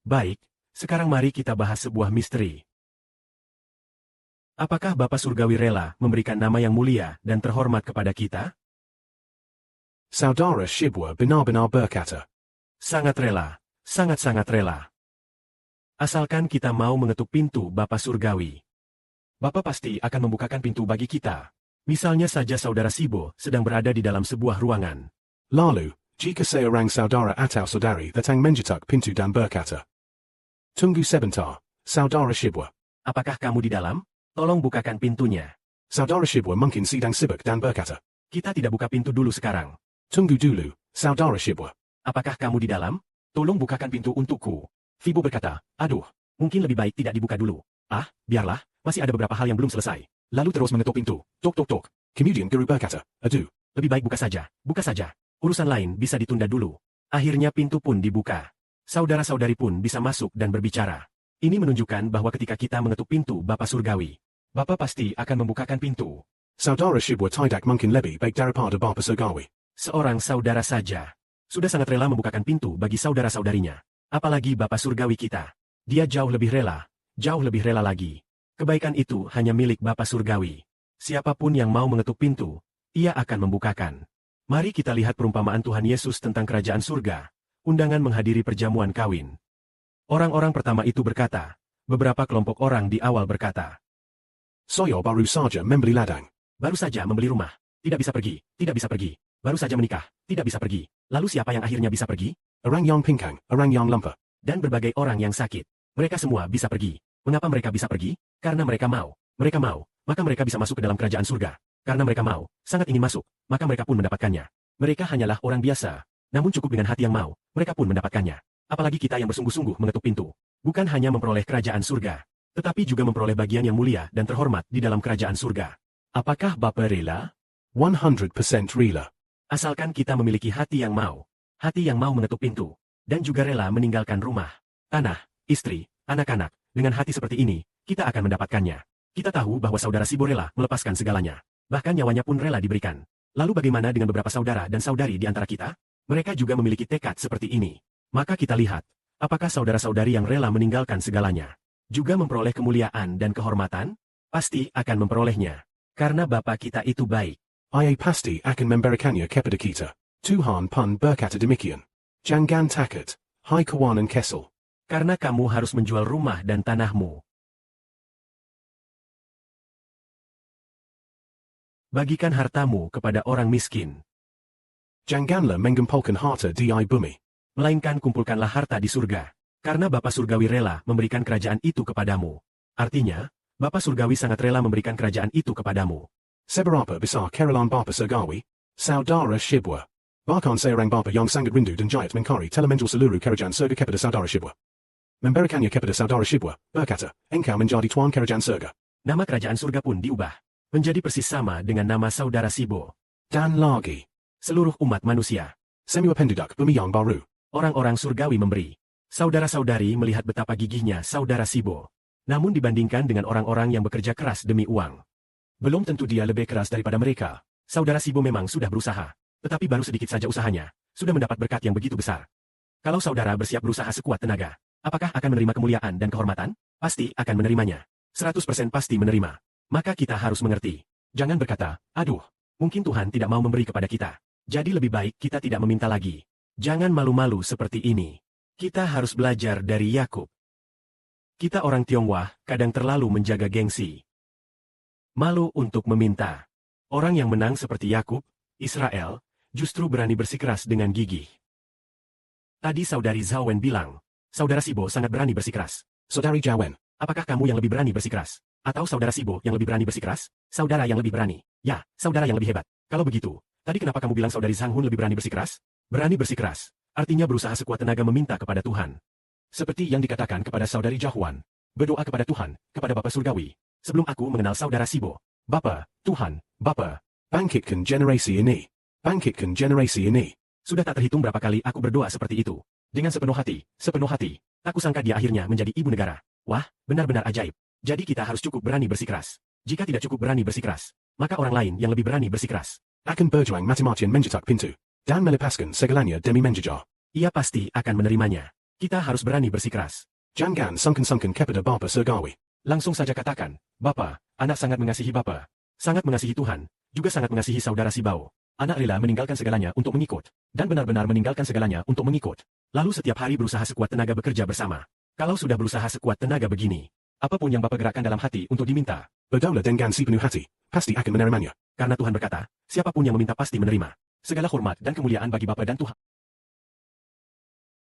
Baik, sekarang mari kita bahas sebuah misteri. Apakah Bapa Surgawi rela memberikan nama yang mulia dan terhormat kepada kita? Saudara Shibwa benar-benar berkata. Sangat rela, sangat-sangat rela. Asalkan kita mau mengetuk pintu Bapa Surgawi. Bapa pasti akan membukakan pintu bagi kita. Misalnya saja saudara Sibo sedang berada di dalam sebuah ruangan. Lalu, jika seorang saudara atau saudari datang mengetuk pintu dan berkata, Tunggu sebentar, Saudara Shibwa. Apakah kamu di dalam? Tolong bukakan pintunya. Saudara Shibwa mungkin sedang sibuk dan berkata, Kita tidak buka pintu dulu sekarang. Tunggu dulu, Saudara Shibwa. Apakah kamu di dalam? Tolong bukakan pintu untukku. Fibo berkata, aduh, mungkin lebih baik tidak dibuka dulu. Ah, biarlah, masih ada beberapa hal yang belum selesai. Lalu terus mengetuk pintu. Tok tok tok. Kemudian guru berkata, aduh. Lebih baik buka saja, buka saja. Urusan lain bisa ditunda dulu. Akhirnya pintu pun dibuka. Saudara-saudari pun bisa masuk dan berbicara. Ini menunjukkan bahwa ketika kita mengetuk pintu Bapa Surgawi, Bapa pasti akan membukakan pintu. Saudara Shibwa tidak mungkin lebih baik daripada Bapa Surgawi. Seorang saudara saja sudah sangat rela membukakan pintu bagi saudara-saudarinya. Apalagi Bapa Surgawi kita. Dia jauh lebih rela lagi. Kebaikan itu hanya milik Bapa Surgawi. Siapapun yang mau mengetuk pintu, ia akan membukakan. Mari kita lihat perumpamaan Tuhan Yesus tentang kerajaan surga, undangan menghadiri perjamuan kawin. Orang-orang pertama itu berkata, beberapa kelompok orang di awal berkata, Saya baru saja membeli ladang. Baru saja membeli rumah, tidak bisa pergi. Baru saja menikah, tidak bisa pergi. Lalu siapa yang akhirnya bisa pergi? Orang yang pingkang, orang yang lemah. Dan berbagai orang yang sakit. Mereka semua bisa pergi. Mengapa mereka bisa pergi? Karena mereka mau. Mereka mau, maka mereka bisa masuk ke dalam kerajaan surga. Karena mereka mau, sangat ingin masuk, maka mereka pun mendapatkannya. Mereka hanyalah orang biasa. Namun cukup dengan hati yang mau, mereka pun mendapatkannya. Apalagi kita yang bersungguh-sungguh mengetuk pintu. Bukan hanya memperoleh kerajaan surga, tetapi juga memperoleh bagian yang mulia dan terhormat di dalam kerajaan surga. Apakah Bapa rela? 100% rela. Asalkan kita memiliki hati yang mau mengetuk pintu, dan juga rela meninggalkan rumah, tanah, istri, anak-anak, dengan hati seperti ini, kita akan mendapatkannya. Kita tahu bahwa saudara Sibo rela melepaskan segalanya, bahkan nyawanya pun rela diberikan. Lalu bagaimana dengan beberapa saudara dan saudari di antara kita? Mereka juga memiliki tekad seperti ini. Maka kita lihat, apakah saudara-saudari yang rela meninggalkan segalanya, juga memperoleh kemuliaan dan kehormatan? Pasti akan memperolehnya, karena Bapa kita itu baik. Ia pasti akan memberikannya kepada kita. Tuhan pun berkata demikian. Jangan takut, hai kawanan Kessel. Karena kamu harus menjual rumah dan tanahmu. Bagikan hartamu kepada orang miskin. Janganlah mengumpulkan harta di bumi. Melainkan kumpulkanlah harta di surga. Karena Bapa Surgawi rela memberikan kerajaan itu kepadamu. Artinya, Bapa Surgawi sangat rela memberikan kerajaan itu kepadamu. Seberapa besar keralaan Bapa Surgawi? Saudara Shibwa. Bahkan seorang Bapa yang sangat rindu dan jayat mencari telah menjual seluruh kerajaan surga kepada Saudara Shibwa. Memberikannya kepada Saudara Shibwa, berkata, engkau menjadi tuan kerajaan surga. Nama kerajaan surga pun diubah, menjadi persis sama dengan nama Saudara Sibo. Dan lagi, seluruh umat manusia, semua penduduk bumi yang baru, orang-orang surgawi memberi. Saudara-saudari melihat betapa gigihnya Saudara Sibo. Namun dibandingkan dengan orang-orang yang bekerja keras demi uang, belum tentu dia lebih keras daripada mereka. Saudara Sibo memang sudah berusaha, tetapi baru sedikit saja usahanya, sudah mendapat berkat yang begitu besar. Kalau saudara bersiap berusaha sekuat tenaga, apakah akan menerima kemuliaan dan kehormatan? Pasti akan menerimanya. 100% pasti menerima. Maka kita harus mengerti. Jangan berkata, aduh, mungkin Tuhan tidak mau memberi kepada kita. Jadi lebih baik kita tidak meminta lagi. Jangan malu-malu seperti ini. Kita harus belajar dari Yakub. Kita orang Tionghoa kadang terlalu menjaga gengsi. Malu untuk meminta. Orang yang menang seperti Yakub, Israel, justru berani bersikeras dengan gigih. Tadi saudari Zhao Wen bilang, saudara Sibo sangat berani bersikeras. Saudari Zhao Wen, apakah kamu yang lebih berani bersikeras? Atau saudara Sibo yang lebih berani bersikeras? Saudara yang lebih berani. Ya, saudara yang lebih hebat. Kalau begitu, tadi kenapa kamu bilang saudari Zhang Hun lebih berani bersikeras? Berani bersikeras, artinya berusaha sekuat tenaga meminta kepada Tuhan. Seperti yang dikatakan kepada saudari Jahuan, berdoa kepada Tuhan, kepada Bapa Surgawi. Sebelum aku mengenal saudara Sibo, Bapa, Tuhan, Bapa, bangkitkan generasi ini. Bangkitkan generasi ini. Sudah tak terhitung berapa kali aku berdoa seperti itu. Dengan sepenuh hati, tak kusangka dia akhirnya menjadi ibu negara. Wah, benar-benar ajaib. Jadi kita harus cukup berani bersikeras. Jika tidak cukup berani bersikeras, maka orang lain yang lebih berani bersikeras akan berjuang mati-matian mencetak pintu, dan melepaskan segalanya demi menjejar. Ia pasti akan menerimanya. Kita harus berani bersikeras. Jangan sungkan-sungkan kepada Bapa Surgawi. Langsung saja katakan, Bapa, anak sangat mengasihi Bapa. Sangat mengasihi Tuhan, juga sangat mengasihi saudara Sibau. Anak rela meninggalkan segalanya untuk mengikut. Dan benar-benar meninggalkan segalanya untuk mengikut. Lalu setiap hari berusaha sekuat tenaga bekerja bersama. Kalau sudah berusaha sekuat tenaga begini, apapun yang Bapa gerakkan dalam hati untuk diminta. Berdoa dengan si penuh hati, pasti akan menerimanya. Karena Tuhan berkata, siapapun yang meminta pasti menerima. Segala hormat dan kemuliaan bagi Bapa dan Tuhan.